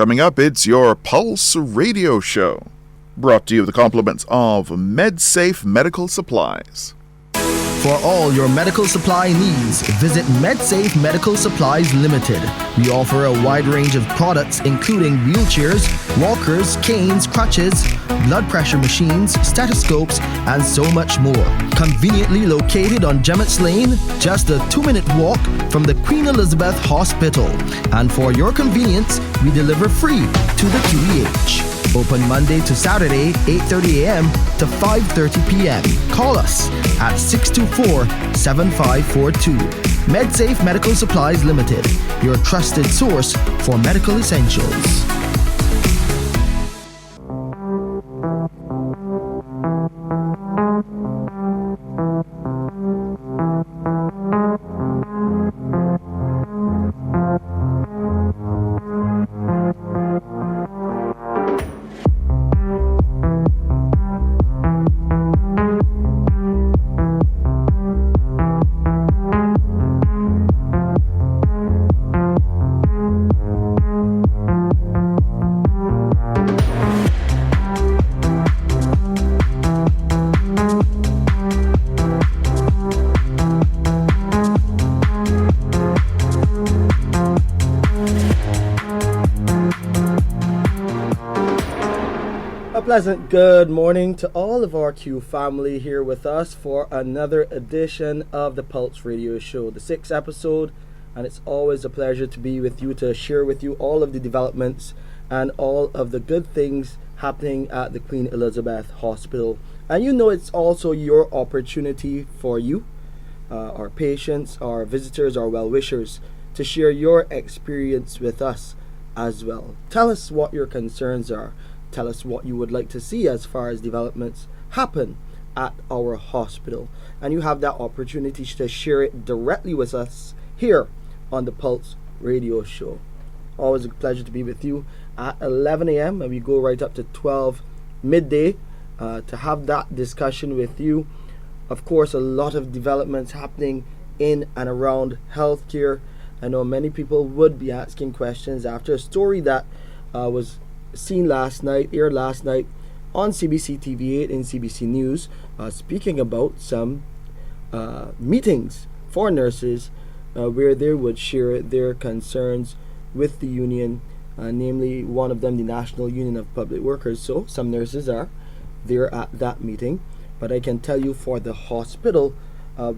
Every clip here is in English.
Coming up, it's your Pulse Radio Show, brought to you with the compliments of MedSafe Medical Supplies. For all your medical supply needs, visit MedSafe Medical Supplies Limited. We offer a wide range of products including wheelchairs, walkers, canes, crutches, blood pressure machines, stethoscopes, and so much more. Conveniently located on Gemmett's Lane, just a 2-minute walk from the Queen Elizabeth Hospital. And for your convenience, we deliver free to the QEH. Open Monday to Saturday, 8:30 a.m. to 5:30 p.m. Call us at 624-7542. MedSafe Medical Supplies Limited, your trusted source for medical essentials. Pleasant good morning to all of our Q family here with us for another edition of the Pulse Radio Show, the 6th episode, and it's always a pleasure to be with you to share with you all of the developments and all of the good things happening at the Queen Elizabeth Hospital. And you know it's also your opportunity for you, our patients, our visitors, our well-wishers, to share your experience with us as well. Tell us what your concerns are. Tell us what you would like to see as far as developments happen at our hospital. And you have that opportunity to share it directly with us here on the Pulse Radio Show. Always a pleasure to be with you at 11 a.m. and we go right up to 12 midday to have that discussion with you. Of course, a lot of developments happening in and around healthcare. I know many people would be asking questions after a story that was aired last night on CBC TV 8 and CBC News, speaking about some meetings for nurses where they would share their concerns with the union, namely one of them, the National Union of Public Workers. So some nurses are there at that meeting, but I can tell you for the hospital,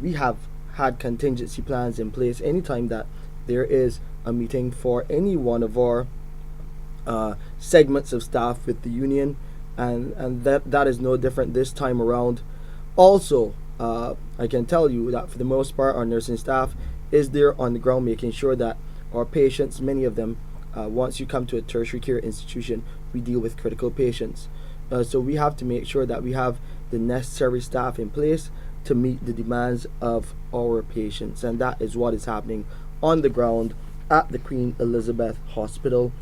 we have had contingency plans in place anytime that there is a meeting for any one of our segments of staff with the union, and that is no different this time around. Also, I can tell you that for the most part our nursing staff is there on the ground making sure that our patients, many of them, once you come to a tertiary care institution, we deal with critical patients, so we have to make sure that we have the necessary staff in place to meet the demands of our patients, and that is what is happening on the ground at the Queen Elizabeth Hospital.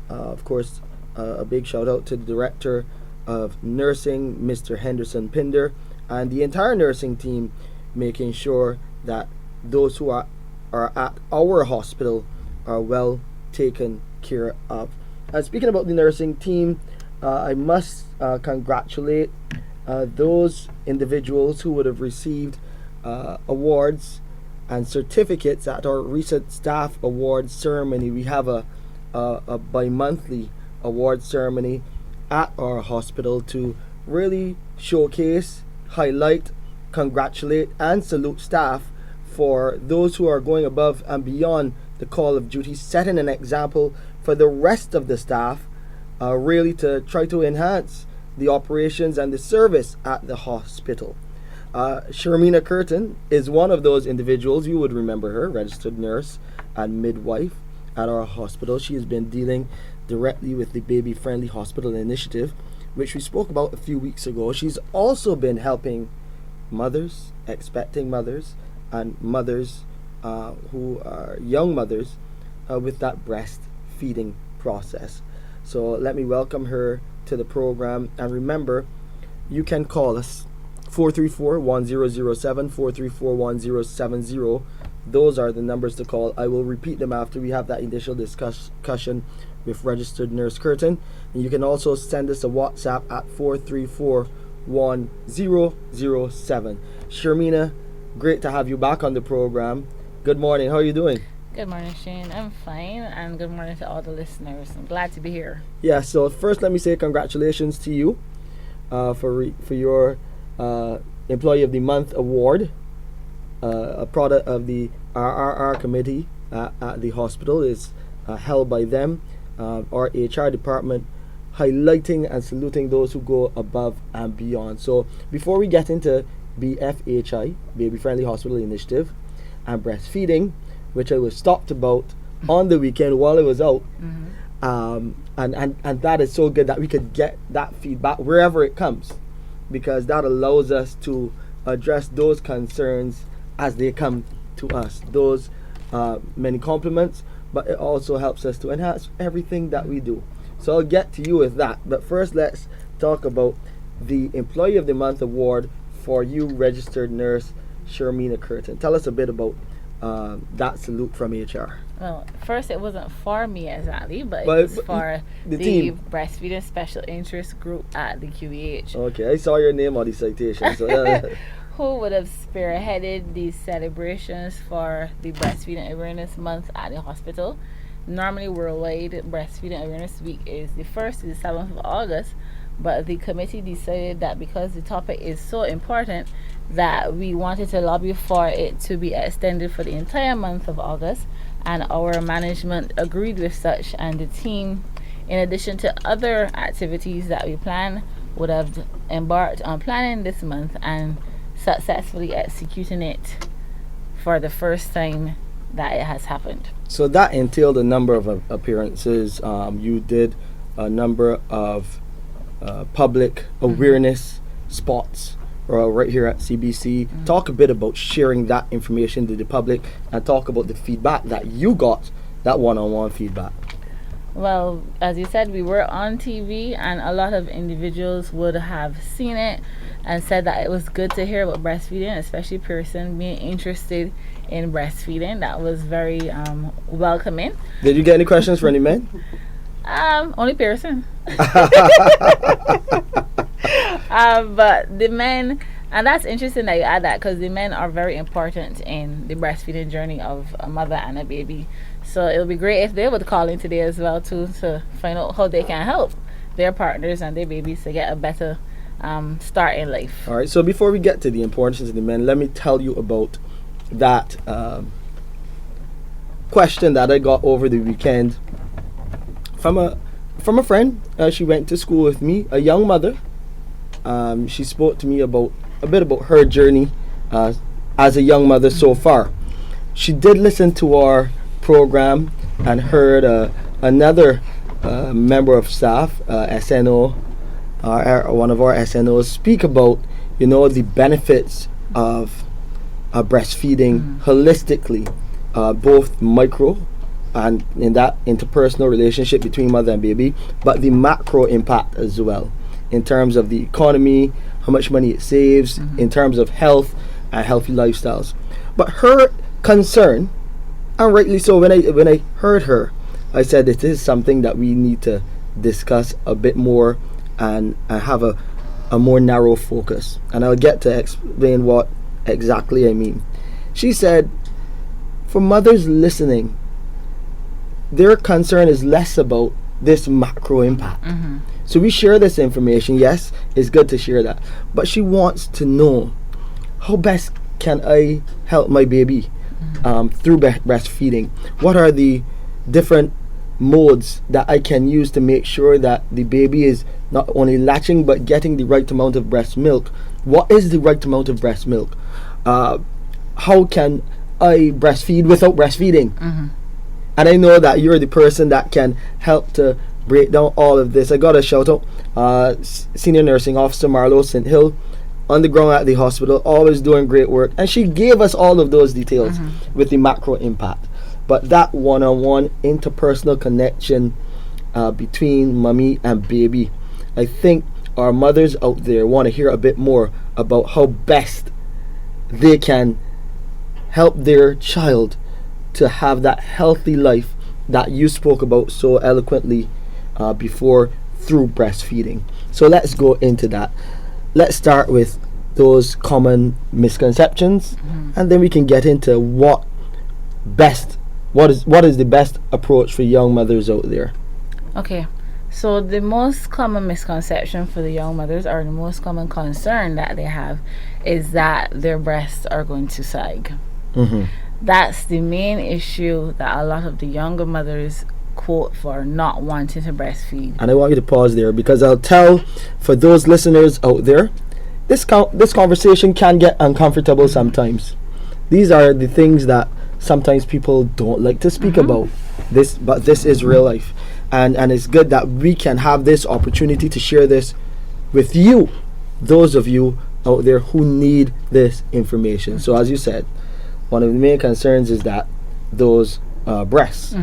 Of course, a big shout out to the Director of Nursing, Mr. Henderson Pinder, and the entire nursing team, making sure that those who are at our hospital are well taken care of. And speaking about the nursing team, I must congratulate those individuals who would have received awards and certificates at our recent staff awards ceremony. We have a bi-monthly award ceremony at our hospital to really showcase, highlight, congratulate and salute staff for those who are going above and beyond the call of duty, setting an example for the rest of the staff, really to try to enhance the operations and the service at the hospital. Shermena Kirton is one of those individuals. You would remember her, registered nurse and midwife at our hospital. She has been dealing directly with the Baby Friendly Hospital Initiative, which we spoke about a few weeks ago. She's also been helping mothers, expecting mothers, and mothers who are young mothers with that breastfeeding process. So let me welcome her to the program. And remember, you can call us 434-1007, 434-1070. those are the numbers to call. I will repeat them after we have that initial discussion with registered nurse Kirton. And you can also send us a WhatsApp at 4341007. Shermena, great to have you back on the program. Good morning. How are you doing? Good morning, Shane. I'm fine, and good morning to all the listeners. I'm glad to be here. Yeah, so first let me say congratulations to you for your Employee of the Month award, a product of the RRR committee at the hospital. Is held by them, our HR department, highlighting and saluting those who go above and beyond. So before we get into BFHI, Baby Friendly Hospital Initiative, and breastfeeding, which I was stopped about on the weekend while I was out, and that is so good that we could get that feedback wherever it comes, because that allows us to address those concerns as they come to us. Those many compliments, but it also helps us to enhance everything that we do. So I'll get to you with that. But first, let's talk about the Employee of the Month award for you, registered nurse Shermena Kirton. Tell us a bit about that salute from HR. Well, first, it wasn't for me exactly, but it was for the team. Breastfeeding Special Interest Group at the QEH. Okay, I saw your name on the citation. So, who would have spearheaded these celebrations for the Breastfeeding Awareness Month at the hospital. Normally, worldwide, Breastfeeding Awareness Week is the 1st to the 7th of August, but the committee decided that because the topic is so important, that we wanted to lobby for it to be extended for the entire month of August, and our management agreed with such, and the team, in addition to other activities that we plan, would have embarked on planning this month and successfully executing it for the first time that it has happened. So that entailed a number of appearances. You did a number of public awareness spots right here at CBC. Talk a bit about sharing that information to the public, and talk about the feedback that you got, that one-on-one feedback. Well, as you said, we were on TV, and a lot of individuals would have seen it and said that it was good to hear about breastfeeding, especially person being interested in breastfeeding. That was very welcoming. Did you get any questions for any men? Only person. But the men, and that's interesting that you add that, because the men are very important in the breastfeeding journey of a mother and a baby. So it would be great if they would call in today as well too, to find out how they can help their partners and their babies to get a better start in life. All right, so before we get to the importance of the men, let me tell you about that question that I got over the weekend from a friend. She went to school with me, a young mother. She spoke to me about a bit about her journey as a young mother so far. She did listen to our program and heard another member of staff, SNO, one of our SNOs, speak about the benefits of breastfeeding holistically, both micro and in that interpersonal relationship between mother and baby, but the macro impact as well, in terms of the economy, how much money it saves, in terms of health and healthy lifestyles. But her concern, and rightly so, when I heard her, I said it is something that we need to discuss a bit more and have a more narrow focus. And I'll get to explain what exactly I mean. She said, for mothers listening, their concern is less about this macro impact. So we share this information. Yes, it's good to share that. But she wants to know, how best can I help my baby through breastfeeding? What are the different modes that I can use to make sure that the baby is not only latching but getting the right amount of breast milk? What is the right amount of breast milk? How can I breastfeed without breastfeeding? And I know that you're the person that can help to break down all of this. I got a shout out, Senior Nursing Officer Marlo St. Hill, on the ground at the hospital, always doing great work, and she gave us all of those details with the macro impact. But that one-on-one interpersonal connection between mommy and baby, I think our mothers out there want to hear a bit more about how best they can help their child to have that healthy life that you spoke about so eloquently before through breastfeeding. So let's go into that. Let's start with those common misconceptions, and then we can get into what is the best approach for young mothers out there. Okay, so the most common misconception for the young mothers, or the most common concern that they have, is that their breasts are going to sag. That's the main issue that a lot of the younger mothers quote for not wanting to breastfeed. And I want you to pause there, because I'll tell for those listeners out there, this conversation can get uncomfortable sometimes. These are the things that sometimes people don't like to speak about. But this is real life, and it's good that we can have this opportunity to share this with you, those of you out there who need this information. So as you said, one of the main concerns is that those breasts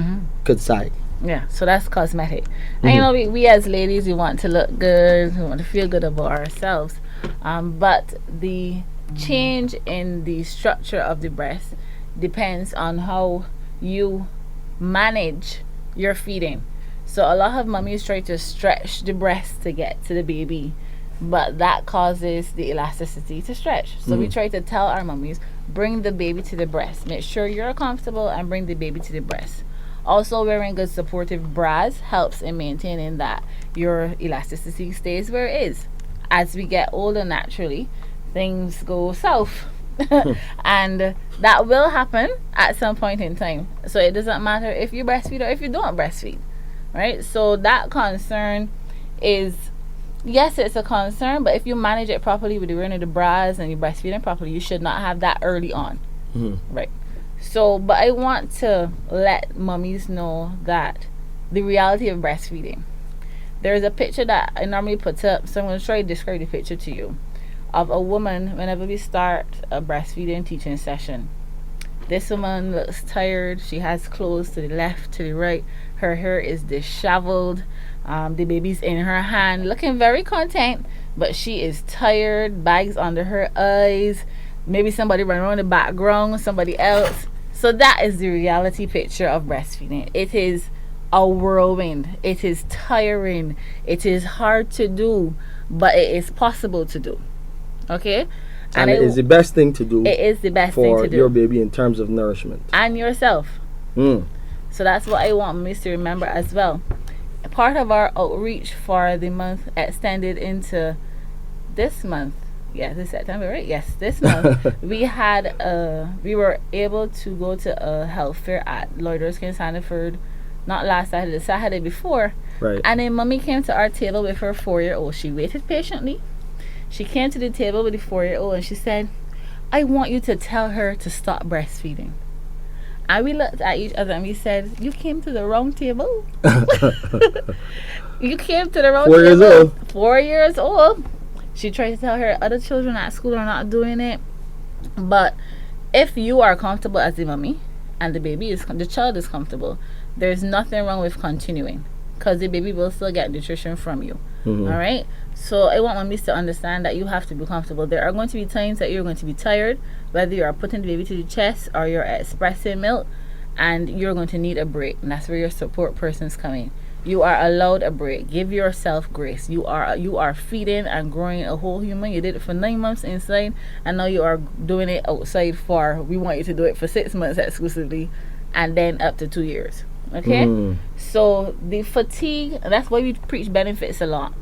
could sag. Yeah, so that's cosmetic. And you know, we as ladies, we want to look good, we want to feel good about ourselves. But the change in the structure of the breast depends on how you manage your feeding. So a lot of mummies try to stretch the breast to get to the baby, but that causes the elasticity to stretch. So we try to tell our mummies, bring the baby to the breast. Make sure you're comfortable and bring the baby to the breast. Also, wearing good supportive bras helps in maintaining that your elasticity stays where it is. As we get older, naturally, things go south. And that will happen at some point in time. So it doesn't matter if you breastfeed or if you don't breastfeed, right? So that concern is, yes, it's a concern, but if you manage it properly with the wearing of the bras and you breastfeeding properly, you should not have that early on, right? So, but I want to let mummies know that the reality of breastfeeding. There's a picture that I normally put up, so I'm going to try to describe the picture to you, of a woman whenever we start a breastfeeding teaching session. This woman looks tired. She has clothes to the left, to the right. Her hair is disheveled. The baby's in her hand, looking very content, but she is tired, bags under her eyes, maybe somebody running around in the background, somebody else. So that is the reality picture of breastfeeding. It is a whirlwind. It is tiring. It is hard to do, but it is possible to do. Okay? And it is the best thing to do. It is the best thing to do for your baby in terms of nourishment. And yourself. So that's what I want me to remember as well. Part of our outreach for the month extended into this month. Yeah, this September, right? Yes, this month. we were able to go to a health fair at Lloyders in Sandiford, not last Saturday, the Saturday before. Right. And then mommy came to our table with her 4-year-old. She waited patiently. She came to the table with the 4-year-old and she said, I want you to tell her to stop breastfeeding. And we looked at each other and we said, you came to the wrong table. You came to the wrong 4 table. years old. 4 years old. She tried to tell her other children at school are not doing it. But if you are comfortable as the mommy and the child is comfortable, there's nothing wrong with continuing, because the baby will still get nutrition from you. All right? So I want mommies to understand that you have to be comfortable. There are going to be times that you're going to be tired, whether you are putting the baby to the chest or you're expressing milk, and you're going to need a break. And that's where your support persons come in. You are allowed a break. Give yourself grace. You are feeding and growing a whole human. You did it for 9 months inside, and now you are doing it outside we want you to do it for 6 months exclusively, and then up to 2 years. Okay? So the fatigue, that's why we preach benefits a lot.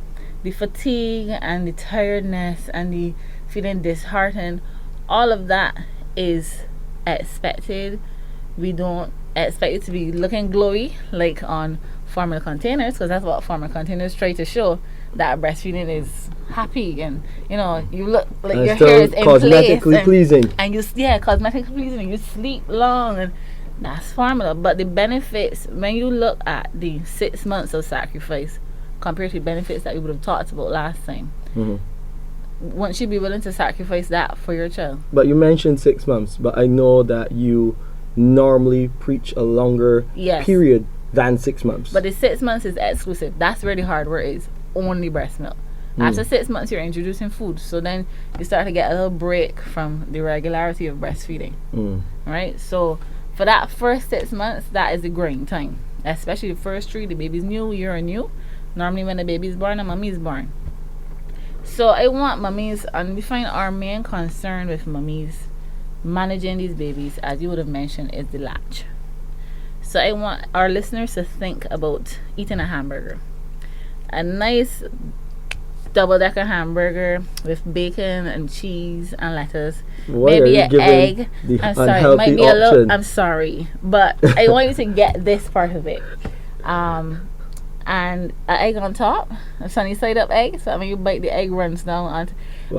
The fatigue and the tiredness and the feeling disheartened, all of that is expected. We don't expect you to be looking glowy like on formula containers, because that's what formula containers try to show, that breastfeeding is happy and you look like your hair is in cosmetically pleasing, and cosmetically pleasing, and you sleep long, and that's formula. But the benefits, when you look at the 6 months of sacrifice compared to the benefits that we would have talked about last time, wouldn't you be willing to sacrifice that for your child? But you mentioned 6 months, but I know that you normally preach a longer period than 6 months. But the 6 months is exclusive. That's where the hard work is. Only breast milk. After 6 months, you're introducing food. So then you start to get a little break from the regularity of breastfeeding. Right? So for that first 6 months, that is the growing time. Especially the first 3, the baby's new, you're new. Normally when the baby's born, the mummy's born. So I want mummies, and we find our main concern with mummies managing these babies, as you would have mentioned, is the latch. So I want our listeners to think about eating a hamburger. A nice double-decker hamburger with bacon and cheese and lettuce. Maybe an egg. I'm sorry, it might be a little. I'm sorry, but I want you to get this part of it. And an egg on top, a sunny side up egg. So when you bite, the egg runs down on.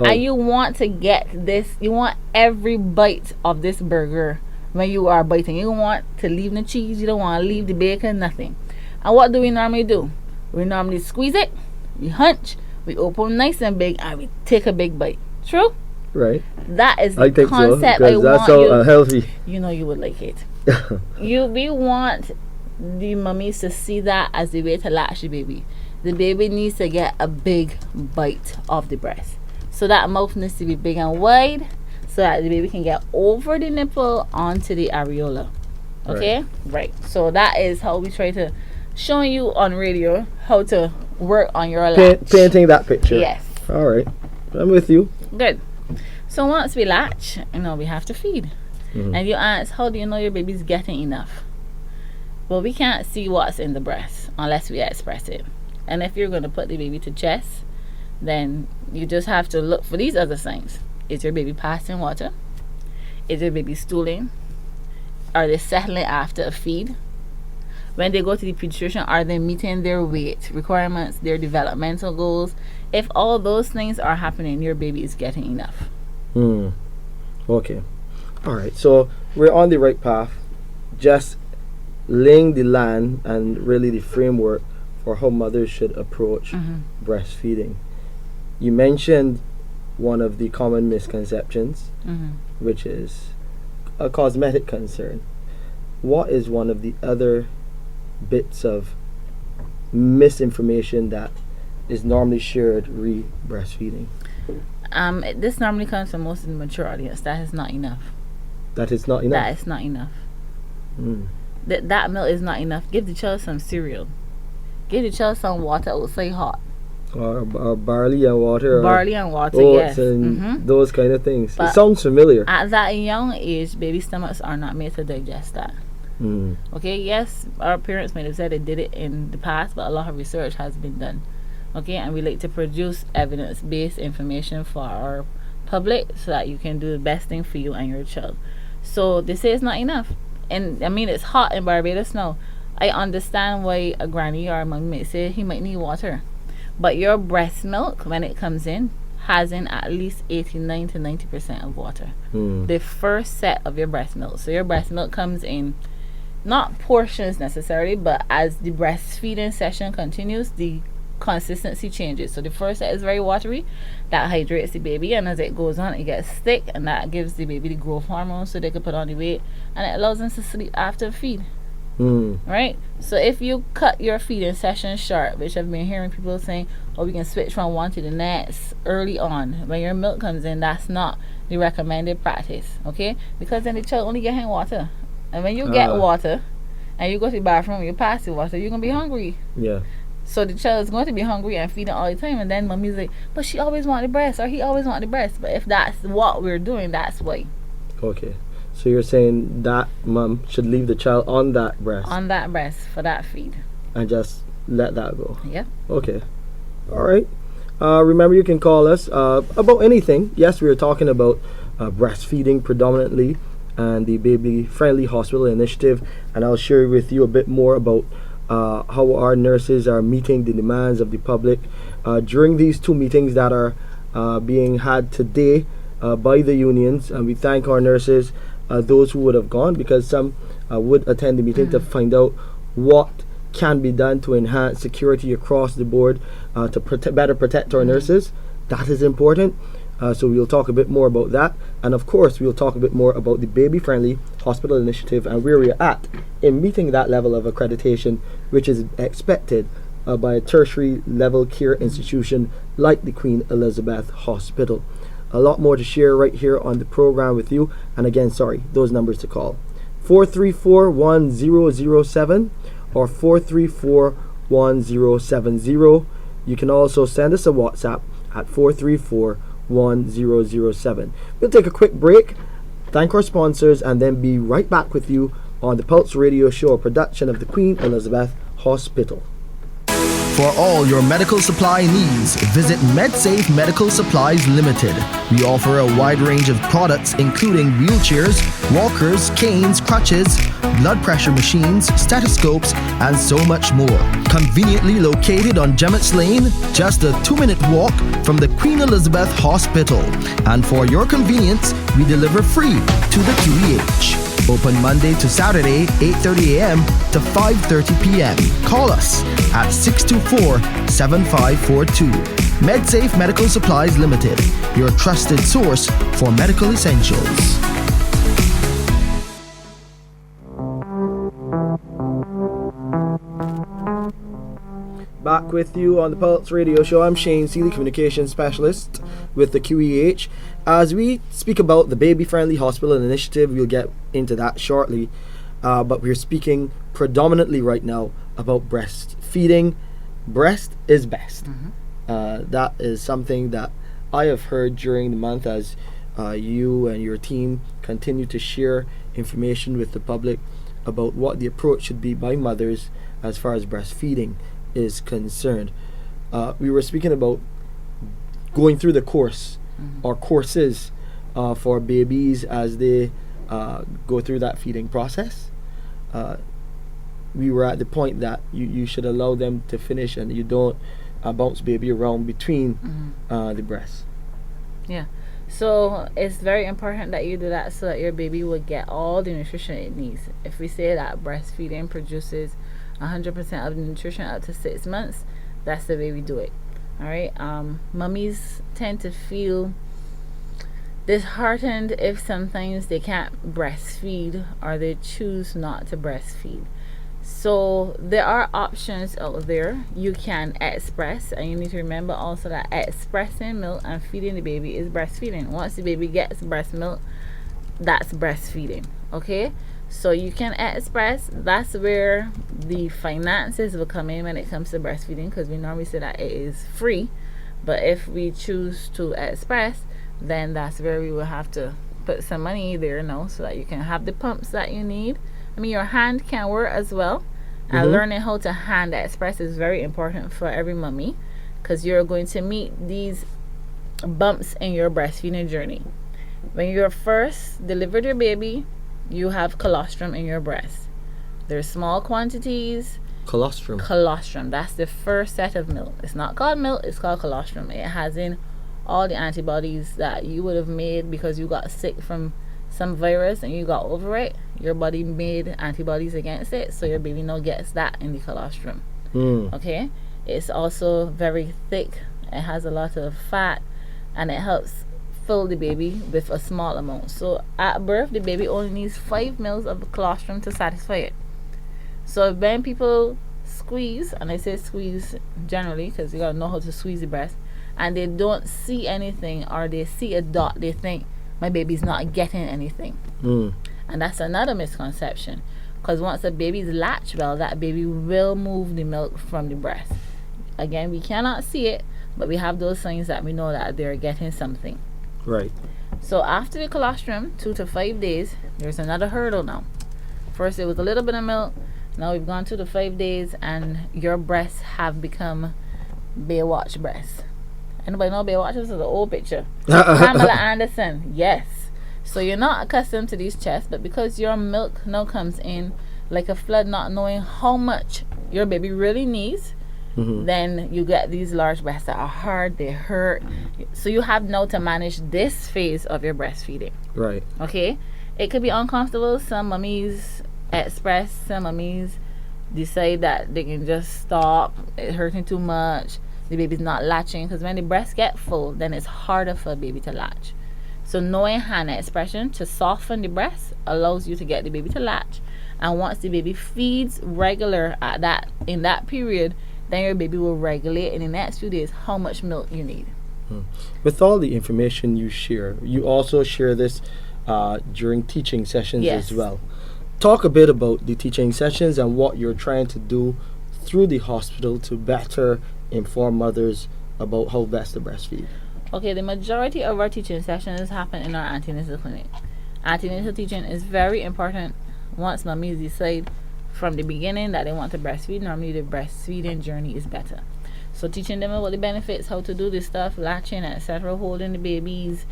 And you want to get this. You want every bite of this burger when you are biting. You don't want to leave the cheese. You don't want to leave the bacon. Nothing. And what do we normally do? We normally squeeze it. We hunch. We open nice and big, and we take a big bite. True? Right. That is the concept. So, that's so healthy. You know you would like it. We want the mummies to see that as the way to latch the baby. The baby needs to get a big bite of the breast. So that mouth needs to be big and wide so that the baby can get over the nipple onto the areola. Okay? Right. So that is how we try to show you on radio how to work on your latch. Painting that picture. Yes. All right. I'm with you. Good. So once we latch, we have to feed. And you ask, how do you know your baby's getting enough? Well, we can't see what's in the breast unless we express it. And if you're going to put the baby to chest, then you just have to look for these other signs. Is your baby passing water? Is your baby stooling? Are they settling after a feed? When they go to the pediatrician, are they meeting their weight requirements, their developmental goals? If all those things are happening, your baby is getting enough. Okay. All right. So we're on the right path. Just laying the land and really the framework for how mothers should approach breastfeeding. You mentioned one of the common misconceptions, which is a cosmetic concern. What is one of the other bits of misinformation that is normally shared re breastfeeding? This normally comes from most of the mature audience. That is not enough. That is not enough. That is not enough. That milk is not enough. Give the child some cereal. Give the child some water outside hot. Or barley and water. Barley and water, oats yes. And those kind of things. But it sounds familiar. At that young age, baby stomachs are not made to digest that. Okay, yes, our parents might have said they did it in the past, but a lot of research has been done. Okay, and we like to produce evidence-based information for our public so that you can do the best thing for you and your child. So they say it's not enough. And it's hot in Barbados now. I understand why a granny or a mom might say he might need water. But your breast milk, when it comes in, has in at least 89 to 90% of water. The first set of your breast milk. So your breast milk comes in, not portions necessarily, but as the breastfeeding session continues, the consistency changes. So the first set is very watery, that hydrates the baby, and as it goes on, it gets thick, and that gives the baby the growth hormones so they can put on the weight, and it allows them to sleep after the feed. Right? So if you cut your feeding session short, which I've been hearing people saying, we can switch from one to the next early on, when your milk comes in, that's not the recommended practice. Okay? Because then the child only getting water, and when you get water and you go to the bathroom, you pass the water, you're gonna be hungry. Yeah. So the child is going to be hungry and feeding all the time, and then mommy's like, but she always want the breast, or he always want the breast. But if that's what we're doing, that's why. Okay. So you're saying that mom should leave the child on that breast. On that breast for that feed. And just let that go. Yeah. Okay. All right. Remember, you can call us about anything. Yes, we were talking about breastfeeding predominantly and the Baby Friendly Hospital Initiative, and I'll share with you a bit more about how our nurses are meeting the demands of the public during these 2 meetings that are being had today by the unions. And we thank our nurses, those who would have gone, because some would attend the meeting to find out what can be done to enhance security across the board to better protect our nurses. That is important. So we'll talk a bit more about that, and of course we'll talk a bit more about the Baby Friendly Hospital Initiative and where we're at in meeting that level of accreditation, which is expected by a tertiary level care institution like the Queen Elizabeth Hospital. A lot more to share right here on the program with you. And again, sorry, those numbers to call: 434-1007 or 434-1070. You can also send us a WhatsApp at 434-1007. We'll take a quick break, thank our sponsors, and then be right back with you on the Pulse Radio Show, a production of the Queen Elizabeth Hospital. For all your medical supply needs, visit MedSafe Medical Supplies Limited. We offer a wide range of products including wheelchairs, walkers, canes, crutches, blood pressure machines, stethoscopes, and so much more. Conveniently located on Gemmett's Lane, just a 2-minute walk from the Queen Elizabeth Hospital. And for your convenience, we deliver free to the QEH. Open Monday to Saturday, 8:30 a.m. to 5:30 p.m. Call us at 624-7542. MedSafe Medical Supplies Limited, your trusted source for medical essentials. Back with you on the Pulse Radio Show. I'm Shane Seeley, Communications Specialist with the QEH. As we speak about the Baby Friendly Hospital Initiative, we'll get into that shortly. But we're speaking predominantly right now about breastfeeding. Breast is best. That is something that I have heard during the month as you and your team continue to share information with the public about what the approach should be by mothers as far as breastfeeding is concerned. We were speaking about going through the course or courses for babies as they go through that feeding process. We were at the point that you should allow them to finish and you don't bounce baby around between the breasts. Yeah. So it's very important that you do that so that your baby will get all the nutrition it needs. If we say that breastfeeding produces 100% of the nutrition up to 6 months, that's the way we do it. All right. Mummies tend to feel disheartened if sometimes they can't breastfeed or they choose not to breastfeed. So there are options out there. You can express, and you need to remember also that expressing milk and feeding the baby is breastfeeding. Once the baby gets breast milk, that's breastfeeding. Okay. So you can express. That's where the finances will come in when it comes to breastfeeding, because we normally say that it is free. But if we choose to express, then that's where we will have to put some money there now so that you can have the pumps that you need. I mean, your hand can work as well. And learning how to hand express is very important for every mommy, because you're going to meet these bumps in your breastfeeding journey. When you're first delivered your baby, you have colostrum in your breast. There's small quantities. Colostrum. That's the first set of milk. It's not called milk, it's called colostrum. It has in all the antibodies that you would have made because you got sick from some virus and you got over it. Your body made antibodies against it, so your baby now gets that in the colostrum. Okay? It's also very thick. It has a lot of fat, and it helps fill the baby with a small amount. So at birth, the baby only needs 5 mils of colostrum to satisfy it. So when people squeeze, and I say squeeze generally because you gotta know how to squeeze the breast, and they don't see anything or they see a dot, they think my baby's not getting anything. And that's another misconception, because once a baby's latch well, that baby will move the milk from the breast. Again, we cannot see it, but we have those signs that we know that they're getting something. Right. So after the colostrum, 2 to 5 days, there's another hurdle now. First it was a little bit of milk. Now we've gone to the 5 days, and your breasts have become Baywatch breasts. Anybody know Baywatch? This is an old picture. Pamela Anderson. Yes. So you're not accustomed to these chests, but because your milk now comes in like a flood, not knowing how much your baby really needs, then you get these large breasts that are hard, they hurt. So you have now to manage this phase of your breastfeeding. Right. Okay? It could be uncomfortable. Some mummies express, some mummies decide that they can just stop. It's hurting too much. The baby's not latching, because when the breasts get full, then it's harder for a baby to latch. So knowing hand expression to soften the breast allows you to get the baby to latch. And once the baby feeds regular in that period, then your baby will regulate in the next few days how much milk you need. With all the information you share, you also share this during teaching sessions Yes. as well. Talk a bit about the teaching sessions and what you're trying to do through the hospital to better inform mothers about how best to breastfeed. Okay, the majority of our teaching sessions happen in our antenatal clinic. Antenatal teaching is very important. Once mummies decide from the beginning that they want to breastfeed, normally the breastfeeding journey is better. So teaching them about the benefits, how to do this stuff, latching, etc., holding the babies,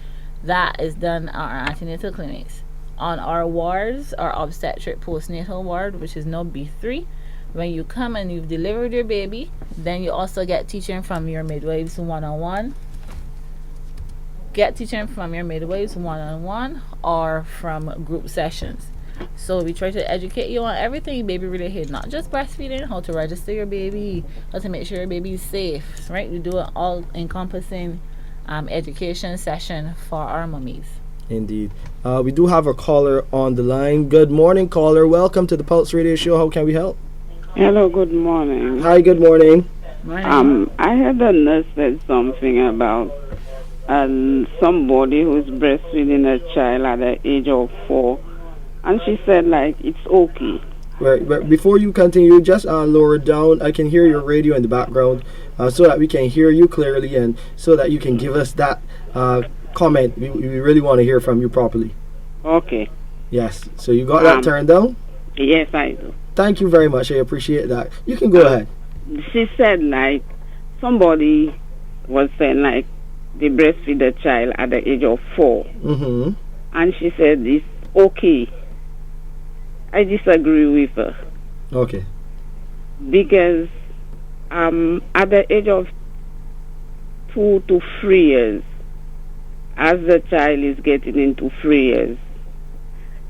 that is done at our antenatal clinics. On our wards, our obstetric postnatal ward, which is now B3, when you come and you've delivered your baby, then you also get teaching from your midwives one-on-one. Get teaching from your midwives one-on-one or from group sessions. So we try to educate you on everything baby related, not just breastfeeding, how to register your baby, how to make sure your baby is safe, right? We do an all encompassing education session for our mummies. Indeed. We do have a caller on the line. Good morning, caller. Welcome to the Pulse Radio Show. How can we help? Hello, good morning. Hi, good morning. I heard the nurse said something about somebody who's breastfeeding a child at the age of 4, and she said like it's okay. Right, but before you continue, just lower down. I can hear your radio in the background, so that we can hear you clearly, and so that you can give us that comment. We really want to hear from you properly. Okay. Yes. So you got that turned down? Yes, I do. Thank you very much. I appreciate that. You can go ahead. She said like somebody was saying like they breastfeed a child at the age of 4, Mm-hmm. and she said it's okay. I disagree with her Okay. because at the age of 2 to 3 years, as the child is getting into 3 years,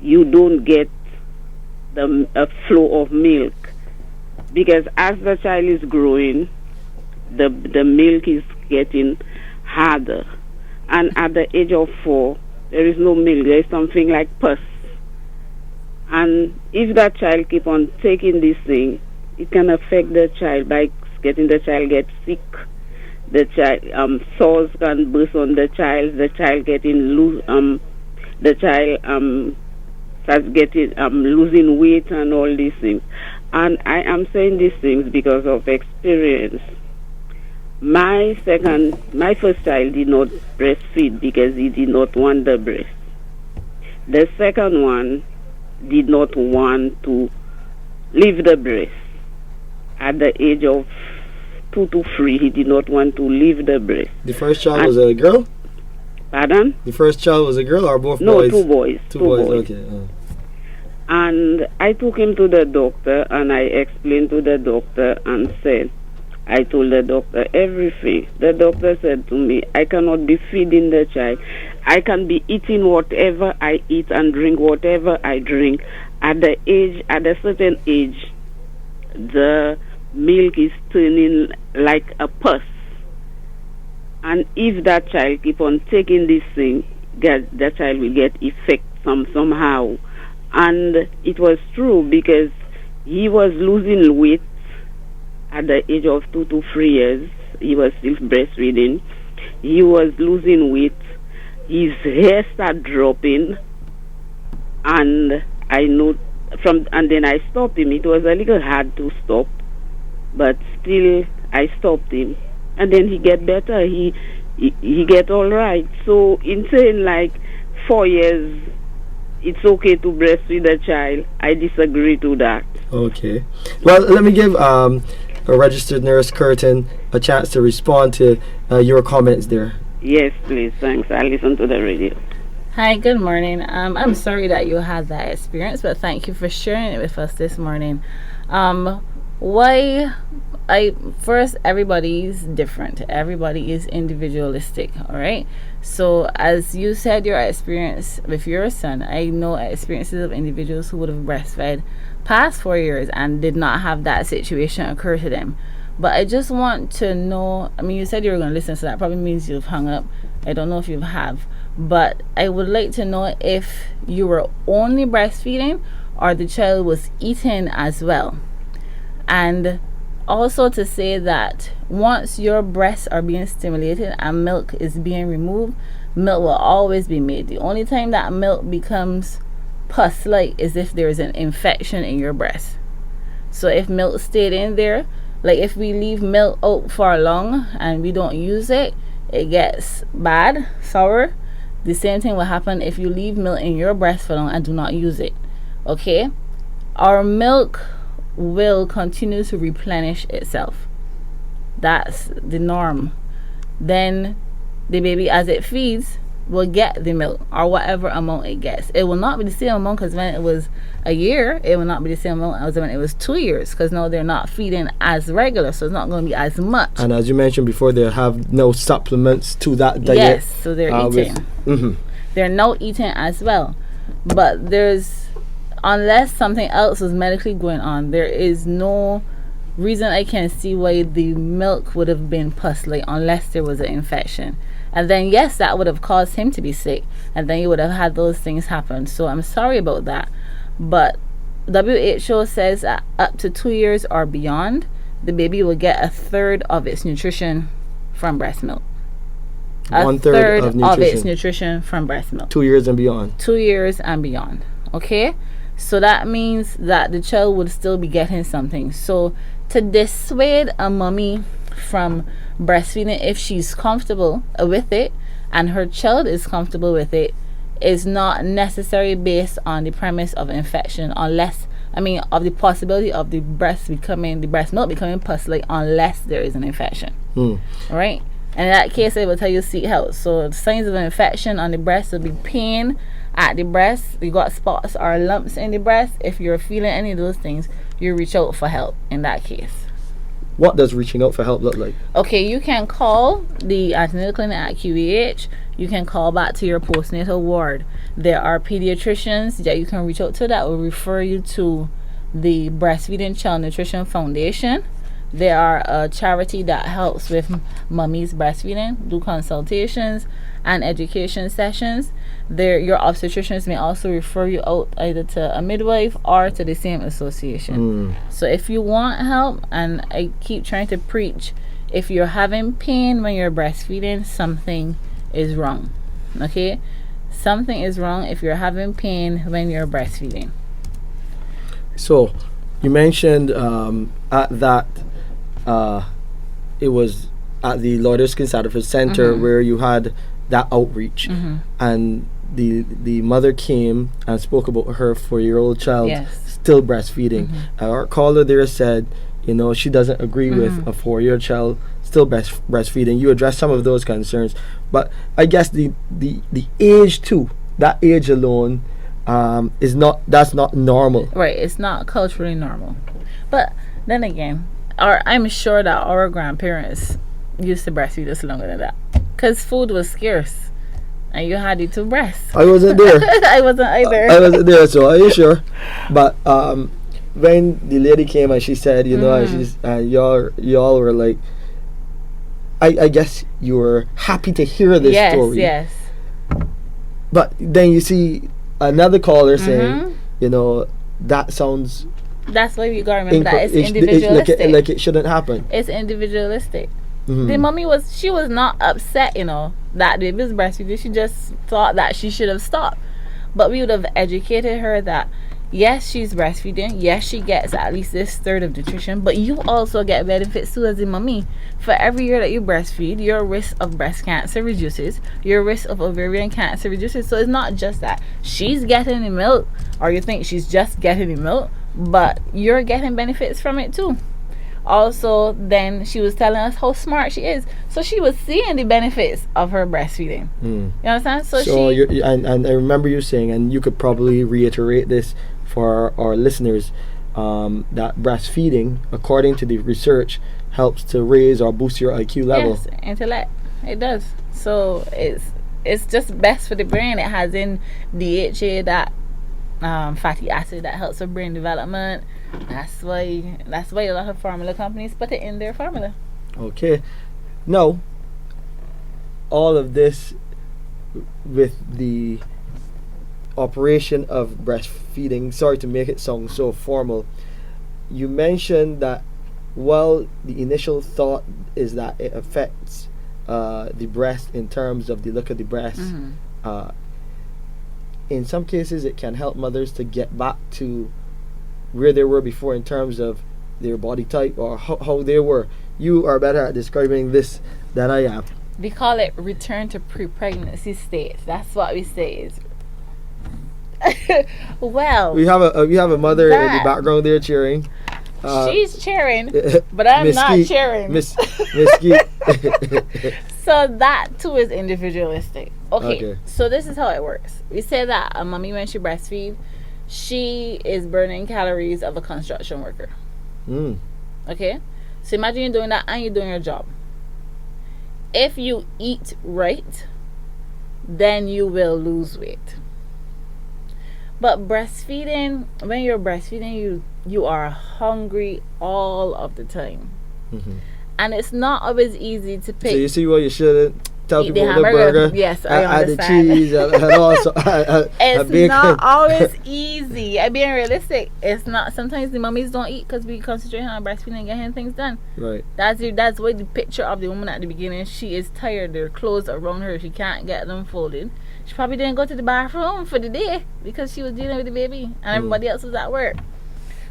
you don't get a flow of milk, because as the child is growing, the milk is getting harder, and at the age of 4, there is no milk. There is something like pus, and if that child keep on taking this thing, it can affect the child by getting the child get sick. The child sores can burst on the child getting loose. The child starts getting losing weight and all these things. And I am saying these things because of experience. My first child did not breastfeed because he did not want the breast. The second one did not want to leave the breast. At the age of 2 to 3, he did not want to leave the breast. The first child was a girl? Pardon? The first child was a girl or both No, boys? two boys. Two boys. Okay. And I took him to the doctor, and I explained to the doctor and said, I told the doctor everything. The doctor said to me, I cannot be feeding the child. I can be eating whatever I eat and drink whatever I drink. At a certain age, the milk is turning like a pus. And if that child keep on taking this thing, that child will get effect somehow. And it was true, because he was losing weight at the age of 2 to 3 years. He was still breastfeeding. He was losing weight. His hair started dropping, and and then I stopped him. It was a little hard to stop, but still I stopped him, and then he get better. He get all right. So in saying like 4 years, it's okay to breastfeed a child, I disagree to that. Okay. Well, let me give a registered nurse, Kirton, a chance to respond to your comments there. Yes, please. Thanks. I'll listen to the radio. Hi, good morning. I'm sorry that you had that experience, but thank you for sharing it with us this morning. First, everybody's different. Everybody is individualistic, all right? So as you said, your experience with your son, I know experiences of individuals who would have breastfed past 4 years and did not have that situation occur to them. But I just want to know, I mean, you said you were going to listen, so that probably means you've hung up. I don't know if you have, but I would like to know if you were only breastfeeding or the child was eating as well. And Also to say that once your breasts are being stimulated and milk is being removed, milk will always be made. The only time that milk becomes pus-like is if there is an infection in your breast. So if milk stayed in there, like if we leave milk out for long and we don't use it, it gets bad, sour. The same thing will happen if you leave milk in your breast for long and do not use it. Okay? Our milk will continue to replenish itself. That's the norm. Then the baby, as it feeds, will get the milk or whatever amount it gets. It will not be the same amount because when it was a year, it will not be the same amount as when it was 2 years, because now they're not feeding as regular, so it's not going to be as much. And as you mentioned before, they have no supplements to that diet. Yes, so they're eating. They're now eating as well. But there's, unless something else is medically going on, there is no reason I can see why the milk would have been pus-like unless there was an infection. And then yes, that would have caused him to be sick, and then you would have had those things happen. So I'm sorry about that. But WHO says that up to 2 years or beyond, the baby will get a third of its nutrition from breast milk. One third of its nutrition from breast milk. 2 years and beyond. 2 years and beyond. Okay? So that means that the child would still be getting something. So to dissuade a mommy from breastfeeding, if she's comfortable with it and her child is comfortable with it, is not necessarily based on the premise of infection, unless, of the possibility of the breast milk becoming pus-like, unless there is an infection. Right? And in that case, I will tell you seek help. So the signs of an infection on the breast will be pain at the breast. You got spots or lumps in the breast. If you're feeling any of those things, you reach out for help in that case. What does reaching out for help look like? Okay, you can call the antenatal clinic at QEH. You can call back to your postnatal ward. There are pediatricians that you can reach out to that will refer you to the Breastfeeding Child Nutrition Foundation. They are a charity that helps with mummies breastfeeding, do consultations and education sessions. Your obstetricians may also refer you out either to a midwife or to the same association. So if you want help, and I keep trying to preach, if you're having pain when you're breastfeeding, something is wrong. Okay? Something is wrong if you're having pain when you're breastfeeding. So you mentioned it was at the Lourdes Conservative Center where you had that outreach, and the mother came and spoke about her 4-year-old child still breastfeeding. Our caller there said, she doesn't agree with a 4-year child still breastfeeding. You addressed some of those concerns, but I guess the age too, that age alone, that's not normal. Right, it's not culturally normal. But then again, I'm sure that our grandparents used to breastfeed us longer than that, because food was scarce and you had it to breast. I wasn't there. I wasn't either. I wasn't there, so are you sure? But when the lady came and she said, and y'all were like, I guess you were happy to hear this story. Yes. But then you see another caller saying, that sounds. That's why we gotta remember that it's individualistic. Like it shouldn't happen. It's individualistic. The mommy was not upset, that the baby was breastfeeding. She just thought that she should have stopped. But we would have educated her that yes, she's breastfeeding. Yes, she gets at least this third of nutrition, but you also get benefits too as a mommy. For every year that you breastfeed, your risk of breast cancer reduces. Your risk of ovarian cancer reduces. So it's not just that she's getting the milk, or you think she's just getting the milk, but you're getting benefits from it too. Also, then she was telling us how smart she is, so she was seeing the benefits of her breastfeeding. You understand? And I remember you saying, and you could probably reiterate this for our listeners, that breastfeeding, according to the research, helps to raise or boost your IQ level. Yes, intellect. It does. So it's just best for the brain. It has in DHA, that fatty acid that helps with brain development. That's why a lot of formula companies put it in their formula. Okay. Now, all of this with the operation of breastfeeding, sorry to make it sound so formal, you mentioned that Well, the initial thought is that it affects the breast in terms of the look of the breast. Uh, in some cases, it can help mothers to get back to where they were before in terms of their body type or how they were. You are better at describing this than I am. We call it return to pre-pregnancy state. That's what we say is. Well, We have a mother in the that- background there cheering. she's cheering, but I'm Miss not Keith- cheering. Miss Keith. So that too is individualistic. Okay, Okay. so this is how it works. We say that a mommy, when she breastfeeds, she is burning calories of a construction worker. Mm. Okay, so imagine you're doing that and you're doing your job. If you eat right, then you will lose weight. But breastfeeding, when you're breastfeeding, you are hungry all of the time. Mhm. And it's not always easy to pick. So you see why you shouldn't tell Eat people the the burger. hamburger. Yes, I add the understand. cheese and also add It's bacon. not always easy. I'm being realistic. It's not. Sometimes the mummies don't eat because we concentrate on breastfeeding and getting things done. Right. That's what the picture of the woman at the beginning. She is tired. There are clothes around her. She can't get them folded. She probably didn't go to the bathroom for the day because she was dealing with the baby and everybody else was at work.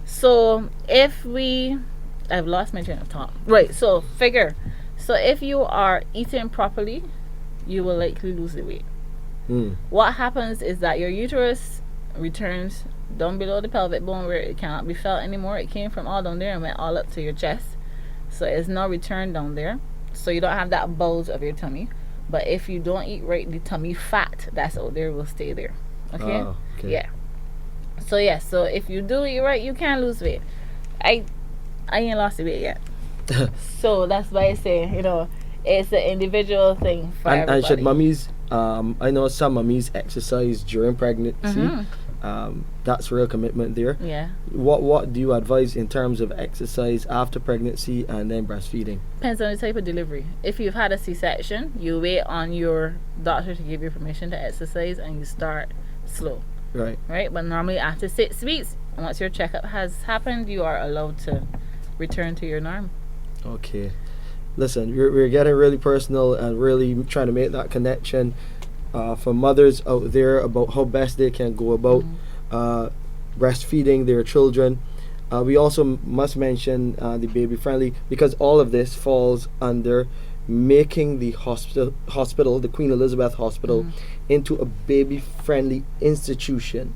So I've lost my train of thought. Right. So figure. So if you are eating properly, you will likely lose the weight. Mm. What happens is that your uterus returns down below the pelvic bone where it cannot be felt anymore. It came from all down there and went all up to your chest. So it's now returned down there. So you don't have that bulge of your tummy. But if you don't eat right, the tummy fat that's out there will stay there. Okay? Oh, okay. Yeah. So yeah, so if you do eat right, you can lose weight. I ain't lost the weight yet. So that's why I say, it's an individual thing for everybody. And should mummies, I know some mummies exercise during pregnancy. That's real commitment there. Yeah. What do you advise in terms of exercise after pregnancy and then breastfeeding? Depends on the type of delivery. If you've had a C-section, you wait on your doctor to give you permission to exercise and you start slow. Right. Right? But normally after 6 weeks, once your checkup has happened, you are allowed to return to your norm. Okay. Listen, we're getting really personal and really trying to make that connection for mothers out there about how best they can go about breastfeeding their children. We also must mention the baby friendly, because all of this falls under making the hospital, the Queen Elizabeth Hospital, into a baby friendly institution.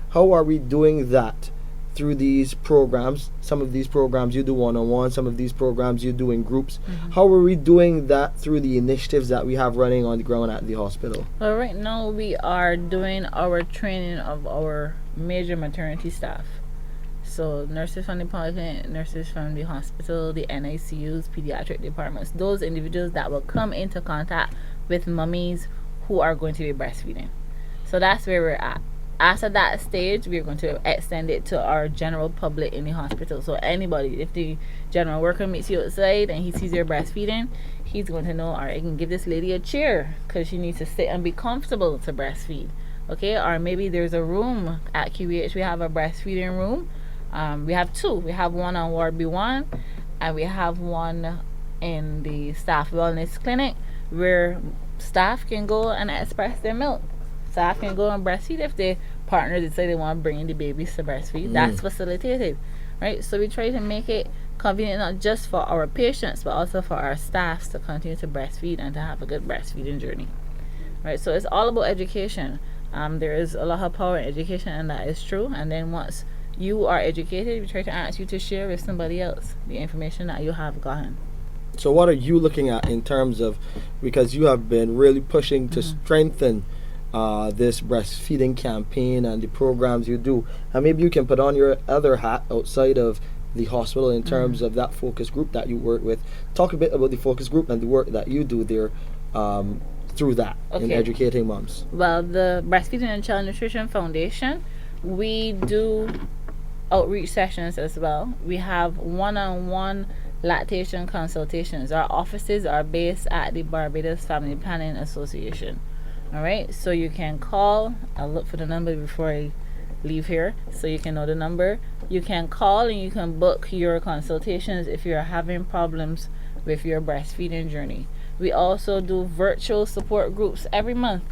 How are we doing that? Through these programs. Some of these programs you do one-on-one, some of these programs you do in groups. How are we doing that through the initiatives that we have running on the ground at the hospital? Well, right now we are doing our training of our major maternity staff. So nurses from the polyclinic, nurses from the hospital, the NICUs, pediatric departments, those individuals that will come into contact with mummies who are going to be breastfeeding. So that's where we're at. After that stage, we're going to extend it to our general public in the hospital. So anybody, if the general worker meets you outside and he sees you're breastfeeding, he's going to know, all right, I can give this lady a chair because she needs to sit and be comfortable to breastfeed. Okay, or maybe there's a room at QEH. We have a breastfeeding room. We have two. We have one on Ward B1 and we have one in the staff wellness clinic where staff can go and express their milk. Staff can go and breastfeed if their partner decide they want to bring in the babies to breastfeed. That's facilitated, right? So we try to make it convenient not just for our patients but also for our staffs to continue to breastfeed and to have a good breastfeeding journey, right? So it's all about education. There is a lot of power in education, and that is true. And then once you are educated, we try to ask you to share with somebody else the information that you have gotten. So what are you looking at in terms of, because you have been really pushing to strengthen this breastfeeding campaign and the programs you do, and maybe you can put on your other hat outside of the hospital in terms of that focus group that you work with. Talk a bit about the focus group and the work that you do there through that in educating moms. Well, the Breastfeeding and Child Nutrition Foundation, we do outreach sessions as well. We have one-on-one lactation consultations. Our offices are based at the Barbados Family Planning Association. All right, so you can call. I'll look for the number before I leave here so you can know the number. You can call and you can book your consultations if you're having problems with your breastfeeding journey. We also do virtual support groups every month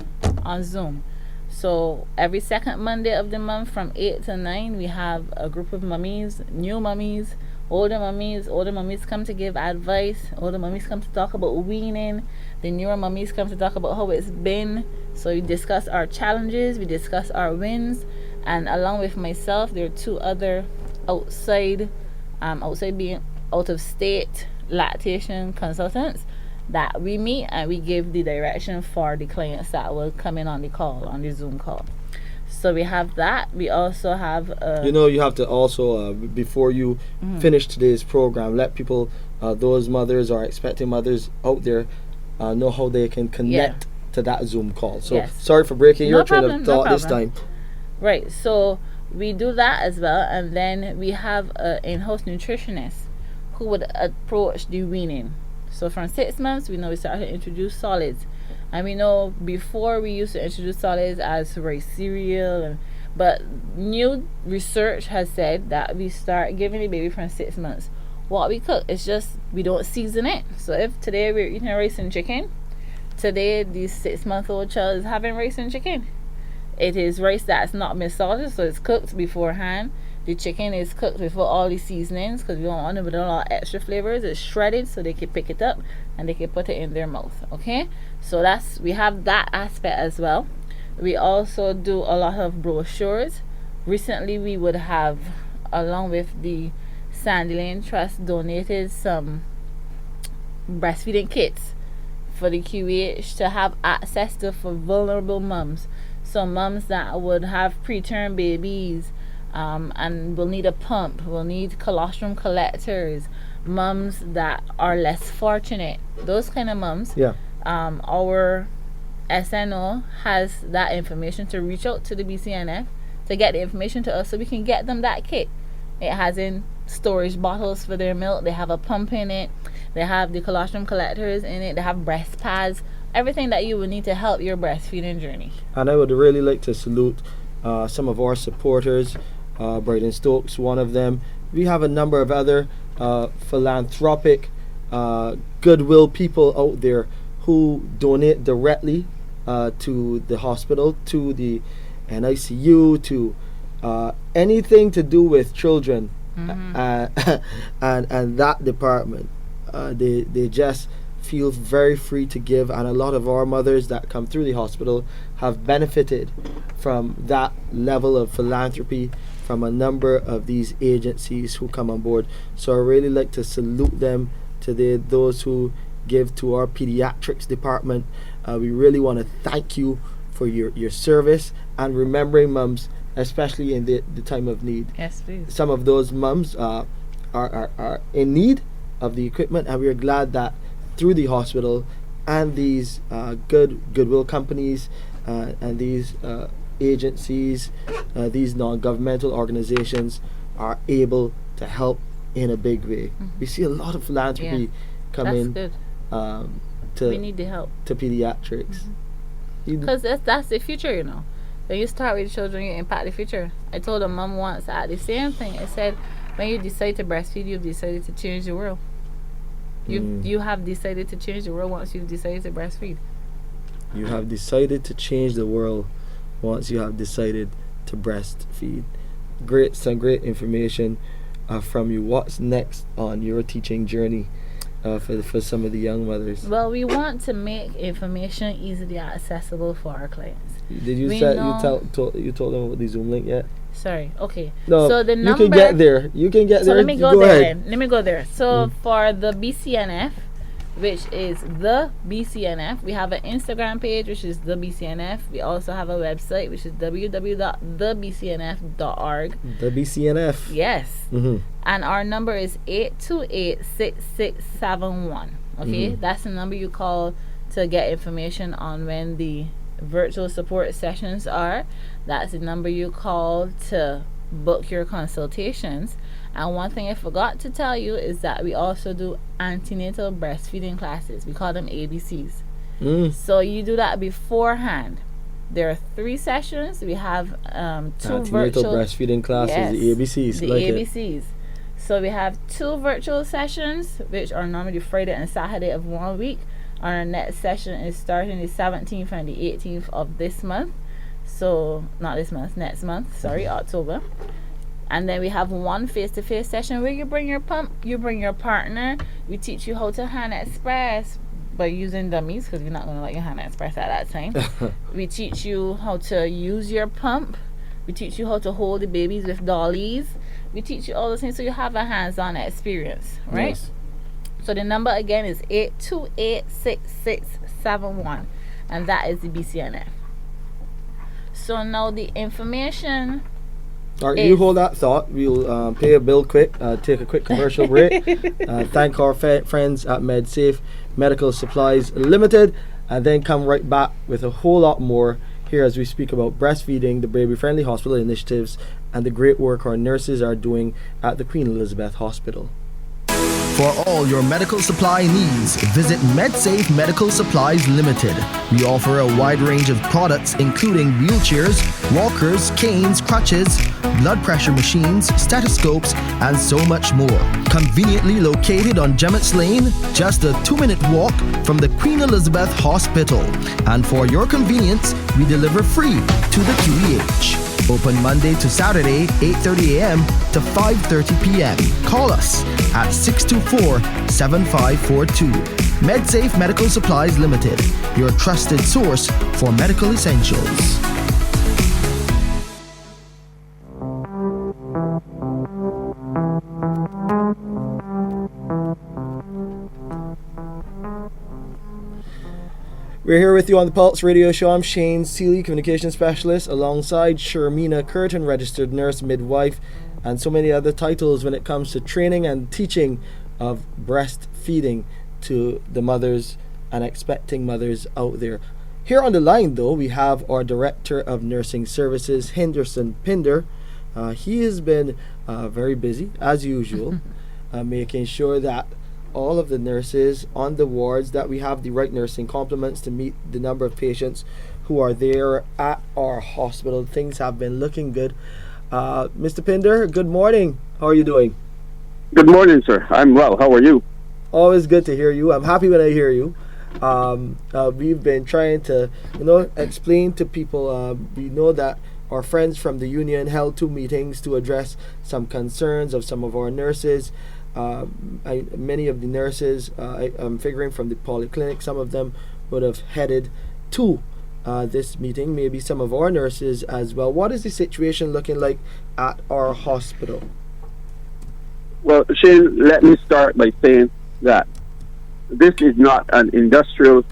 on Zoom. So every second Monday of the month from 8 to 9, we have a group of mummies, new mummies, older mummies. Older mummies come to give advice. Older mummies come to talk about weaning. The newer mummies come to talk about how it's been. So we discuss our challenges, we discuss our wins, and along with myself, there are 2 other outside being out of state lactation consultants that we meet, and we give the direction for the clients that will come in on the Zoom call. So we have that. We also have you have to also before you finish today's program, let people, those mothers or expecting mothers out there, know how they can connect to that Zoom call. So sorry for breaking your train of thought this time. Right, so we do that as well, and then we have an in-house nutritionist who would approach the weaning. So from 6 months, we know we started to introduce solids. And we know before we used to introduce solids as rice cereal, but new research has said that we start giving the baby from 6 months. What we cook is just, we don't season it. So if today we're eating rice and chicken, today the 6-month-old child is having rice and chicken. It is rice that's not been salted, so it's cooked beforehand. The chicken is cooked before all the seasonings because we don't want it with a lot of extra flavors. It's shredded so they can pick it up and they can put it in their mouth. Okay, so we have that aspect as well. We also do a lot of brochures. Recently, we would have, along with the Sandy Lane Trust, donated some breastfeeding kits for the QH to have access to for vulnerable mums. So mums that would have preterm babies, and will need a pump, will need colostrum collectors, mums that are less fortunate, those kind of mums. Our SNO has that information to reach out to the BCNF to get the information to us so we can get them that kit. It has in storage bottles for their milk, they have a pump in it, they have the colostrum collectors in it, they have breast pads, everything that you would need to help your breastfeeding journey. And I would really like to salute some of our supporters. Brighton Stokes, one of them. We have a number of other philanthropic, goodwill people out there who donate directly to the hospital, to the NICU, to anything to do with children, and that department. They just feel very free to give, and a lot of our mothers that come through the hospital have benefited from that level of philanthropy from a number of these agencies who come on board. So I really like to salute them to those who give to our pediatrics department. We really want to thank you for your service and remembering mums, especially in the time of need. Yes, please. Some of those mums are in need of the equipment, and we're glad that through the hospital and these goodwill companies and these agencies, these non-governmental organizations are able to help in a big way. We see a lot of philanthropy coming we need the help to pediatrics, because that's the future, you know. When you start with children, you impact the future. I told a mom once at the same thing. I said, when you decide to breastfeed, you've decided to change the world. You have decided to change the world once you've decided to breastfeed. You have decided to change the world once you have decided to breastfeed. Some great information from you. What's next on your teaching journey for some of the young mothers? Well, we want to make information easily accessible for our clients. Did you told them about the Zoom link yet? Sorry. Okay. No, so the number, you can get there. You can get there. Let me go there. Ahead. Let me go there. So for the BCNF, which is the BCNF, we have an Instagram page, which is the BCNF. We also have a website, which is www.thebcnf.org. The BCNF. Yes. And our number is 828-6671. Okay, that's the number you call to get information on when the virtual support sessions are. That's the number you call to book your consultations. And one thing I forgot to tell you is that we also do antenatal breastfeeding classes. We call them ABCs. So you do that beforehand. There are 3 sessions. We have 2 Antenatal virtual breastfeeding classes, Yes, the ABCs. the like ABCs. So we have 2 virtual sessions, which are normally Friday and Saturday of 1 week. Our next session is starting the 17th and the 18th of this month. So not this month, next month. Sorry, October. And then we have 1 face-to-face session where you bring your pump, you bring your partner. We teach you how to hand express by using dummies, because you're not going to let your hand express at that time. We teach you how to use your pump. We teach you how to hold the babies with dollies. We teach you all those things so you have a hands-on experience, right? Yes. So the number again is 828-6671, and that is the BCNF. So now the information. All right, you hold that thought. We'll pay a bill quick, take a quick commercial break, thank our friends at MedSafe Medical Supplies Limited, and then come right back with a whole lot more here as we speak about breastfeeding, the baby-friendly hospital initiatives, and the great work our nurses are doing at the Queen Elizabeth Hospital. For all your medical supply needs, visit MedSafe Medical Supplies Limited. We offer a wide range of products including wheelchairs, walkers, canes, crutches, blood pressure machines, stethoscopes, and so much more. Conveniently located on Gemmett's Lane, just a 2-minute walk from the Queen Elizabeth Hospital. And for your convenience, we deliver free to the QEH. Open Monday to Saturday, 8:30 a.m. to 5:30 p.m. Call us at 624-7542. MedSafe Medical Supplies Limited, your trusted source for medical essentials. We're here with you on the Pulse Radio Show. I'm Shane Seeley, Communication Specialist, alongside Shermena, Kirton, Registered Nurse, Midwife, and so many other titles when it comes to training and teaching of breastfeeding to the mothers and expecting mothers out there. Here on the line, though, we have our Director of Nursing Services, Henderson Pinder. He has been very busy, as usual, making sure that all of the nurses on the wards, that we have the right nursing complements to meet the number of patients who are there at our hospital. Things have been looking good. Mr. Pinder, good morning. How are you doing? Good morning, sir. I'm well. How are you? Always good to hear you. I'm happy when I hear you. We've been trying to, explain to people. We know that our friends from the union held 2 meetings to address some concerns of some of our nurses. Many of the nurses, I'm figuring from the polyclinic, some of them would have headed to this meeting, maybe some of our nurses as well. What is the situation looking like at our hospital? Well, Shane, let me start by saying that this is not an industrial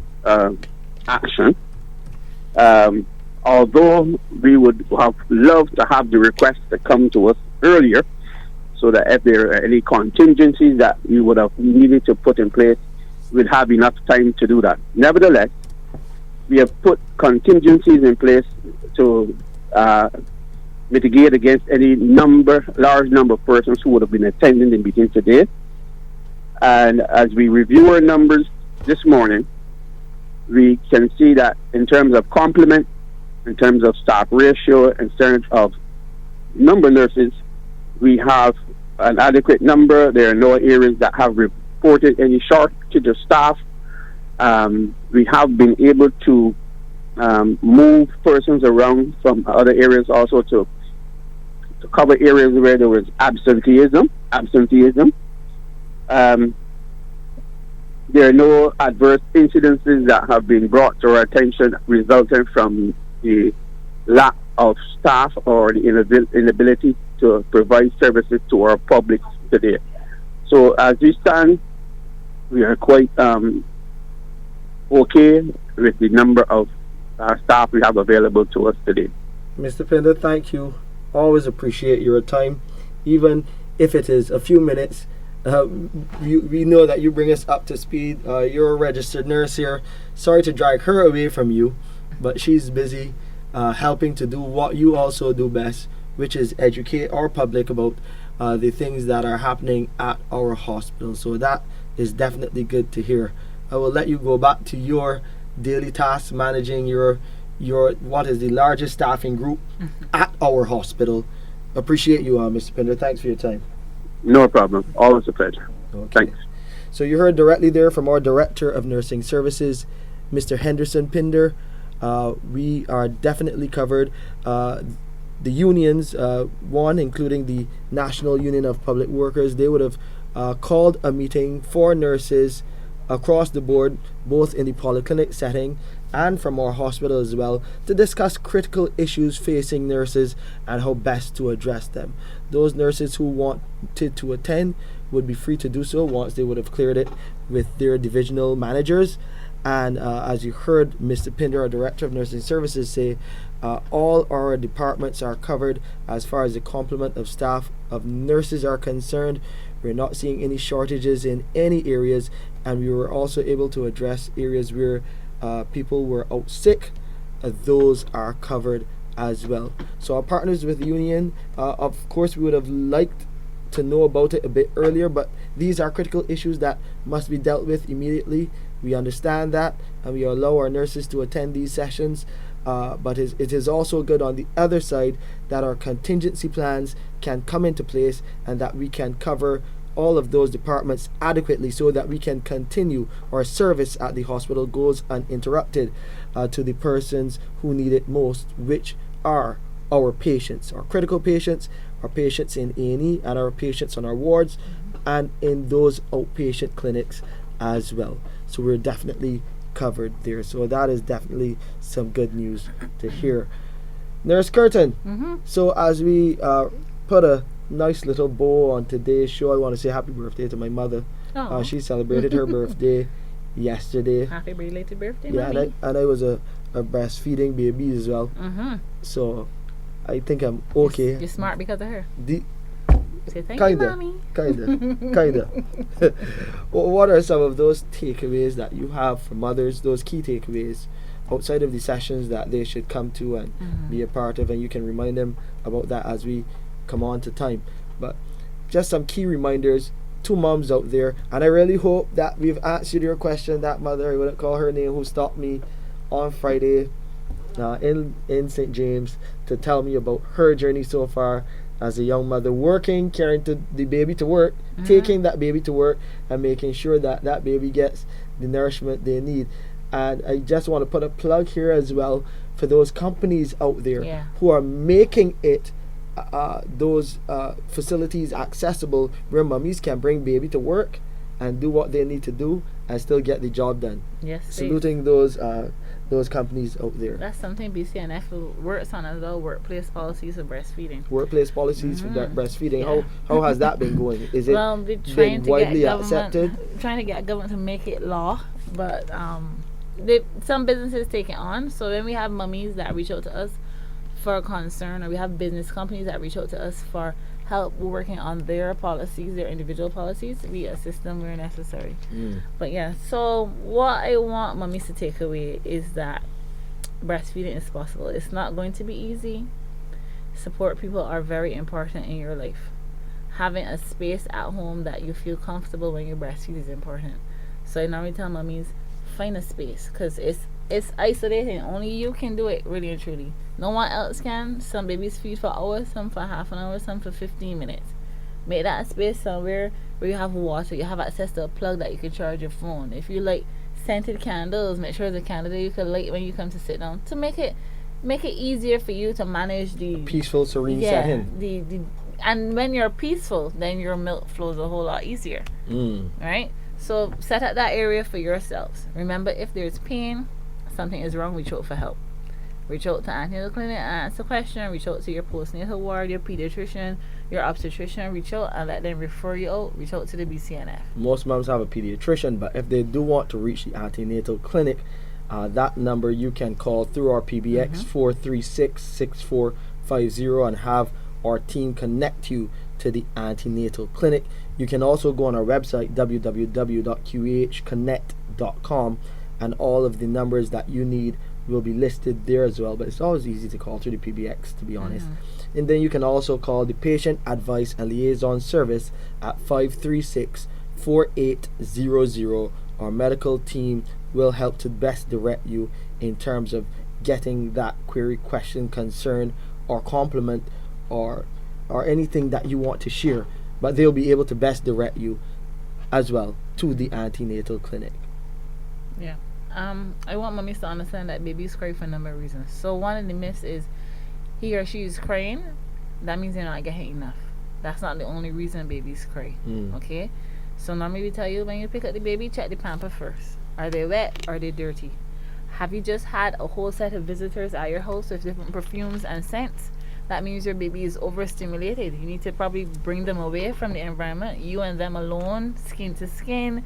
action. Although we would have loved to have the request to come to us earlier, so that if there are any contingencies that we would have needed to put in place, we'd have enough time to do that. Nevertheless, we have put contingencies in place to mitigate against any large number of persons who would have been attending the meeting today. And as we review our numbers this morning, we can see that in terms of complement, in terms of staff ratio, in terms of number of nurses, we have an adequate number. There are no areas that have reported any shortage of staff. We have been able to move persons around from other areas also to cover areas where there was absenteeism. There are no adverse incidences that have been brought to our attention resulting from the lack of staff or the inability to provide services to our public today. So as we stand, we are quite okay with the number of staff we have available to us today. Mr. Pinder, thank you. Always appreciate your time, even if it is a few minutes. We know that you bring us up to speed. You're a registered nurse here. Sorry to drag her away from you, but she's busy helping to do what you also do best, which is educate our public about the things that are happening at our hospital. So that is definitely good to hear. I will let you go back to your daily tasks, managing your what is the largest staffing group at our hospital. Appreciate you, Mr. Pinder. Thanks for your time. No problem. Always a pleasure. Okay. Thanks. So you heard directly there from our Director of Nursing Services, Mr. Henderson Pinder. We are definitely covered. The unions, one including the National Union of Public Workers, they would have called a meeting for nurses across the board, both in the polyclinic setting and from our hospital as well, to discuss critical issues facing nurses and how best to address them. Those nurses who wanted to attend would be free to do so once they would have cleared it with their divisional managers. And as you heard Mr. Pinder, our Director of Nursing Services, say, all our departments are covered as far as the complement of staff of nurses are concerned. We're not seeing any shortages in any areas, and we were also able to address areas where people were out sick. Those are covered as well. So our partners with the union, of course, we would have liked to know about it a bit earlier, but these are critical issues that must be dealt with immediately. We understand that, and we allow our nurses to attend these sessions, but it is also good on the other side that our contingency plans can come into place and that we can cover all of those departments adequately so that we can continue our service at the hospital goes uninterrupted to the persons who need it most, which are our patients, our critical patients, our patients in A&E, and our patients on our wards and in those outpatient clinics as well. So we're definitely covered there. So that is definitely some good news to hear. Nurse Kirton, so as we put a nice little bow on today's show, I want to say happy birthday to my mother. She celebrated her birthday yesterday. Happy belated birthday, yeah, mommy. and I was a breastfeeding baby as well. So I think I'm okay. You're smart because of her. Say thank you, mommy. Kinda. Well, what are some of those takeaways that you have from mothers, those key takeaways outside of the sessions that they should come to and be a part of, and you can remind them about that as we come on to time. But just some key reminders to moms out there, and I really hope that we've answered your question. That mother, I wouldn't call her name, who stopped me on Friday in St. James to tell me about her journey so far as a young mother, working, carrying the baby to work, taking that baby to work, and making sure that that baby gets the nourishment they need. And I just want to put a plug here as well for those companies out there who are making it those facilities accessible where mummies can bring baby to work and do what they need to do and still get the job done. Yes, saluting those companies out there. That's something BCNF works on as well. Workplace policies for breastfeeding. Workplace policies for breastfeeding. How has that been going? Is it been widely accepted? Trying to get government to make it law, but some businesses take it on. So when we have mummies that reach out to us for concern, or we have business companies that reach out to us for help working on their policies, their individual policies, we assist them where necessary. But yeah, so what I want mummies to take away is that breastfeeding is possible. It's not going to be easy. Support people are very important in your life. Having a space at home that you feel comfortable when you breastfeed is important. So I normally tell mummies, find a space, because it's isolating. Only you can do it, really and truly. No one else can. Some babies feed for hours, some for half an hour, some for 15 minutes. Make that space somewhere where you have water, you have access to a plug that you can charge your phone. If you like scented candles, make sure there's a candle that you can light when you come to sit down, to make it easier for you to manage the peaceful, serene setting. And when you're peaceful, then your milk flows a whole lot easier. Right? So set up that area for yourselves. Remember, if there's pain, something is wrong, reach out for help. Reach out to antenatal clinic and ask a question. Reach out to your postnatal ward, your pediatrician, your obstetrician. Reach out and let them refer you out. Reach out to the BCNF. Most moms have a pediatrician, but if they do want to reach the antenatal clinic, that number you can call through our PBX 436-6450 and have our team connect you to the antenatal clinic. You can also go on our website www.qahconnect.com, and all of the numbers that you need will be listed there as well. But it's always easy to call through the PBX, to be honest. And then you can also call the Patient Advice and Liaison Service at 536-4800. Our medical team will help to best direct you in terms of getting that query, question, concern, or compliment, or anything that you want to share, but they'll be able to best direct you as well to the antenatal clinic. Yeah. I want mommies to understand that babies cry for a number of reasons. So one of the myths is he or she is crying, that means they're not getting enough. That's not the only reason babies cry. Okay? So normally we tell you when you pick up the baby, check the pamper first. Are they wet or are they dirty? Have you just had a whole set of visitors at your house with different perfumes and scents? That means your baby is overstimulated. You need to probably bring them away from the environment. You and them alone, skin to skin,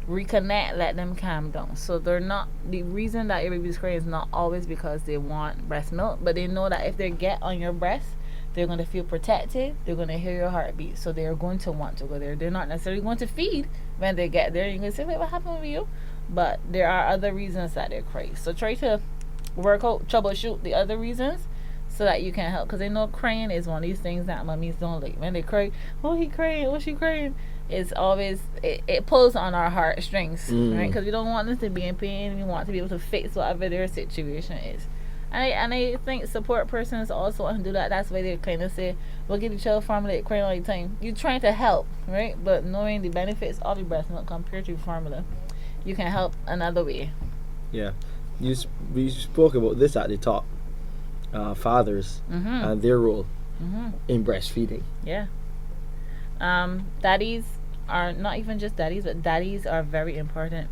reconnect, let them calm down. So they're not, the reason that your baby's crying is not always because they want breast milk, but they know that if they get on your breast, they're going to feel protected, they're going to hear your heartbeat, so they're going to want to go there. They're not necessarily going to feed when they get there. You're going to say, wait, what happened with you? But there are other reasons that they're crying. So try to work out, troubleshoot the other reasons so that you can help, because they know crying is one of these things that mummies don't like. When they cry, oh, he crying, oh, she crying, it's always, it pulls on our heartstrings, right? Because we don't want them to be in pain. We want to be able to fix whatever their situation is. And I think support persons also want to do that. That's why they kind of say, we'll get the child formula crying all the time. You're trying to help, right? But knowing the benefits of the breast milk compared to formula, you can help another way. Yeah. We spoke about this at the top. Fathers and their role in breastfeeding. Yeah. Daddies are not even just daddies, but daddies are very important.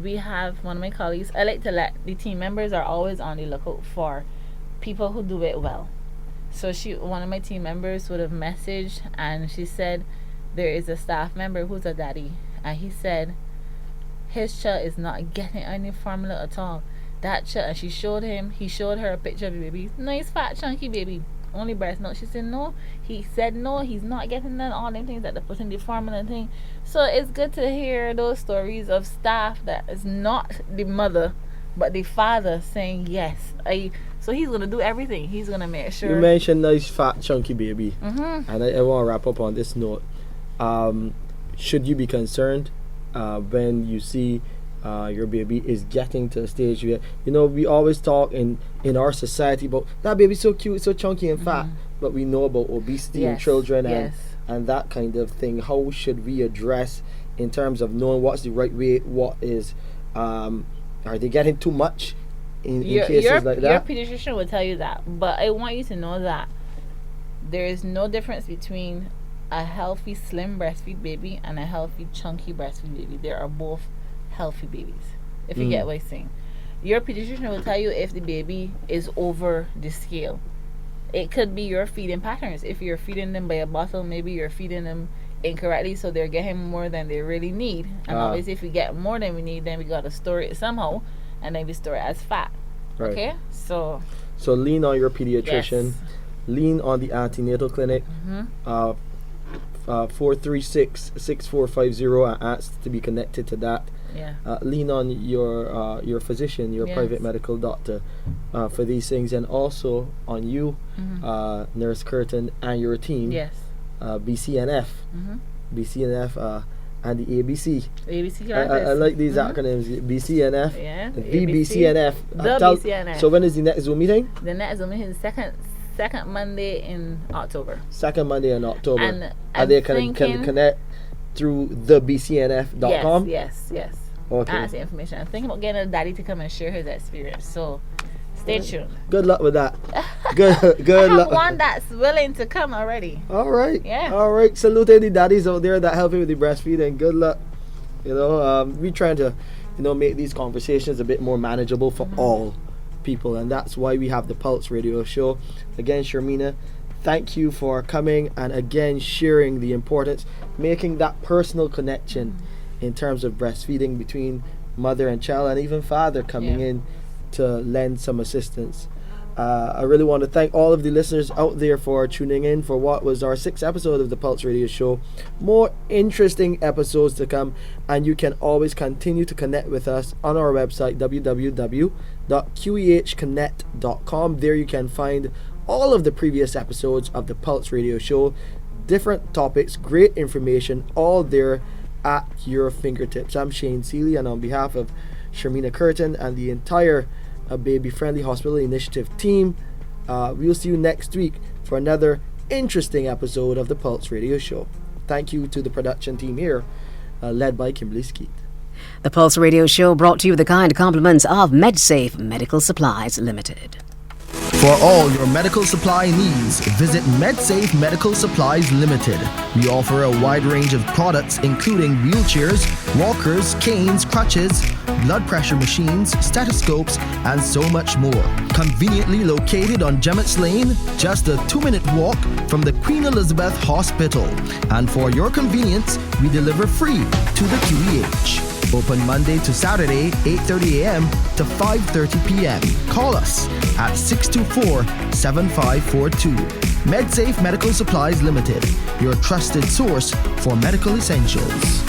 We have one of my colleagues, I like to let the team members are always on the lookout for people who do it well. So one of my team members would have messaged and she said there is a staff member who's a daddy, and he said his child is not getting any formula at all. That child, and he showed her a picture of the baby, nice fat chunky baby, only breast milk. She said no, he's not getting none, all them things that they put in the formula thing. So it's good to hear those stories of staff that is not the mother but the father saying yes. So he's gonna do everything. He's gonna make sure. You mentioned nice fat chunky baby, and I want to wrap up on this note. Should you be concerned when you see your baby is getting to a stage where, we always talk in our society about that baby's so cute, so chunky and fat, but we know about obesity in children and that kind of thing. How should we address in terms of knowing what's the right way, what is are they getting too much in cases like that? Your pediatrician will tell you that, but I want you to know that there is no difference between a healthy slim breastfeed baby and a healthy chunky breastfeed baby. They are both healthy babies, if you get what I'm saying. Your pediatrician will tell you if the baby is over the scale. It could be your feeding patterns. If you're feeding them by a bottle, maybe you're feeding them incorrectly, so they're getting more than they really need. And obviously if we get more than we need, then we got to store it somehow, and then we store it as fat. Right. Okay, so lean on your pediatrician. Lean on the antenatal clinic. 436-6450 and ask to be connected to that. Lean on your physician, your private medical doctor for these things, and also on you, Nurse Kirton, and your team. BCNF, and the ABC. I like these acronyms. BCNF, BCNF. BCNF. So when is the next Zoom meeting? The next Zoom meeting is second Monday in October. Second Monday in October. And they can connect through the bcnf.com? Yes. Okay. That's the information. I'm thinking about getting a daddy to come and share his experience. So stay tuned. Good luck with that. Good I luck. have one that's willing to come already. All right. Yeah. All right. Salute any daddies out there that help you with the breastfeeding. Good luck. We trying to, make these conversations a bit more manageable for all people, and that's why we have the Pulse Radio Show. Again, Shermena, thank you for coming and again sharing the importance, making that personal connection in terms of breastfeeding between mother and child, and even father coming in to lend some assistance. I really want to thank all of the listeners out there for tuning in for what was our 6th episode of the Pulse Radio Show. More interesting episodes to come, and you can always continue to connect with us on our website, www.qehconnect.com. There you can find all of the previous episodes of the Pulse Radio Show, different topics, great information, all there at your fingertips. I'm Shane Seeley, and on behalf of Shermena Kirton and the entire a baby-friendly hospital initiative team. We'll see you next week for another interesting episode of the Pulse Radio Show. Thank you to the production team here, led by Kimberly Skeet. The Pulse Radio Show brought to you with the kind compliments of MedSafe Medical Supplies Limited. For all your medical supply needs, visit MedSafe Medical Supplies Limited. We offer a wide range of products including wheelchairs, walkers, canes, crutches, blood pressure machines, stethoscopes, and so much more. Conveniently located on Gemmett's Lane, just a 2-minute walk from the Queen Elizabeth Hospital. And for your convenience, we deliver free to the QEH. Open Monday to Saturday, 8:30 a.m. to 5:30 p.m. Call us at 624-7542. MedSafe Medical Supplies Limited, your trusted source for medical essentials.